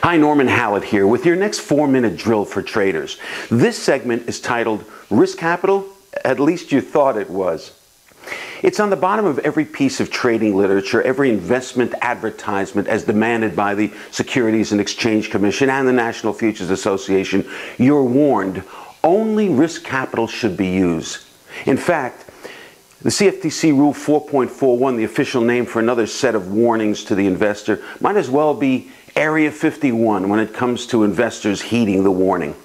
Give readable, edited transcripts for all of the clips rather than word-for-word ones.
Hi, Norman Hallett here with your next 4-minute drill for traders. This segment is titled Risk Capital, at least you thought it was. It's on the bottom of every piece of trading literature, every investment advertisement as demanded by the Securities and Exchange Commission and the National Futures Association. You're warned, only risk capital should be used. In fact, the CFTC Rule 4.41, the official name for another set of warnings to the investor, might as well be Area 51 when it comes to investors heeding the warning.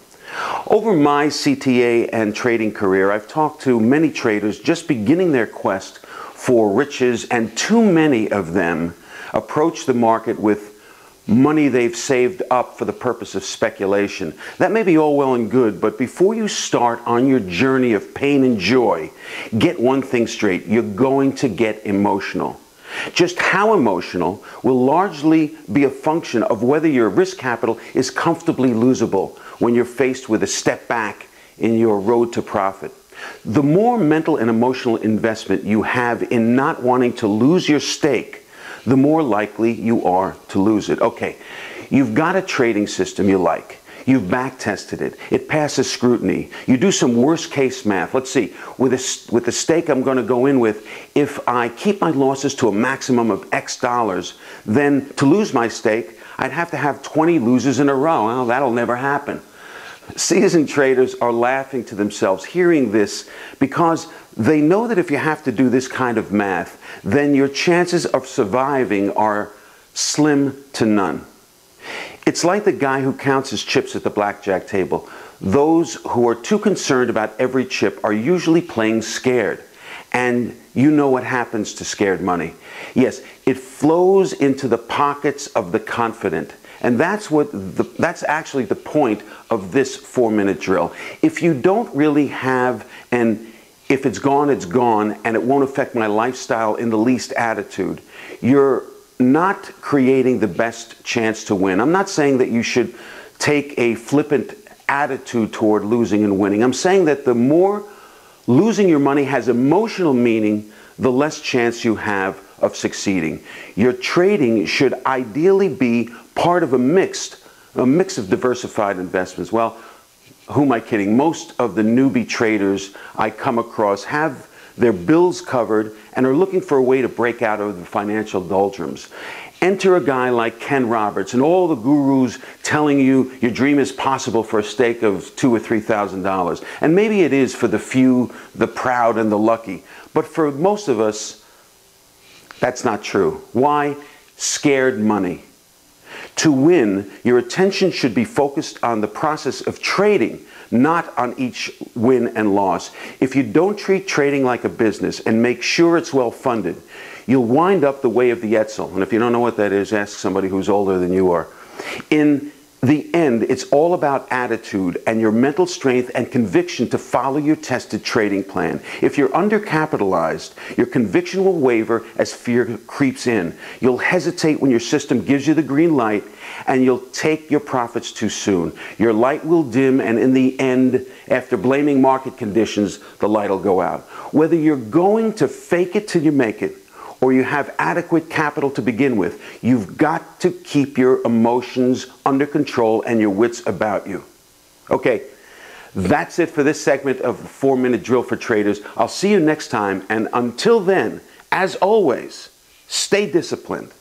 Over my CTA and trading career, I've talked to many traders just beginning their quest for riches, and too many of them approach the market with money they've saved up for the purpose of speculation. That may be all well and good, but before you start on your journey of pain and joy, get one thing straight: you're going to get emotional. Just how emotional will largely be a function of whether your risk capital is comfortably losable when you're faced with a step back in your road to profit. The more mental and emotional investment you have in not wanting to lose your stake, the more likely you are to lose it. Okay, you've got a trading system you like. You've back tested it. It passes scrutiny. You do some worst case math. Let's see, with the stake I'm going to go in with, if I keep my losses to a maximum of X dollars, then to lose my stake, I'd have to have 20 losers in a row. Well, that'll never happen. Seasoned traders are laughing to themselves hearing this because they know that if you have to do this kind of math, then your chances of surviving are slim to none. It's like the guy who counts his chips at the blackjack table. Those who are too concerned about every chip are usually playing scared. And you know what happens to scared money. Yes, it flows into the pockets of the confident. And that's actually the point of this 4-minute drill. If you don't really have an if it's gone, and it won't affect my lifestyle in the least attitude, you're not creating the best chance to win. I'm not saying that you should take a flippant attitude toward losing and winning. I'm saying that the more losing your money has emotional meaning, the less chance you have of succeeding. Your trading should ideally be part of a mix of diversified investments. Well, who am I kidding? Most of the newbie traders I come across have their bills covered and are looking for a way to break out of the financial doldrums. Enter a guy like Ken Roberts and all the gurus telling you your dream is possible for a stake of $2,000 or $3,000. And maybe it is for the few, the proud, and the lucky. But for most of us, that's not true. Why? Scared money. To win, your attention should be focused on the process of trading, not on each win and loss. If you don't treat trading like a business and make sure it's well funded, you'll wind up the way of the Etzel. And if you don't know what that is, ask somebody who's older than you are. In the end, it's all about attitude and your mental strength and conviction to follow your tested trading plan. If you're undercapitalized, your conviction will waver as fear creeps in. You'll hesitate when your system gives you the green light, and you'll take your profits too soon. Your light will dim, and in the end, after blaming market conditions, the light will go out. Whether you're going to fake it till you make it, or you have adequate capital to begin with, you've got to keep your emotions under control and your wits about you. Okay, that's it for this segment of the 4-minute drill for traders. I'll see you next time, and until then, as always, stay disciplined.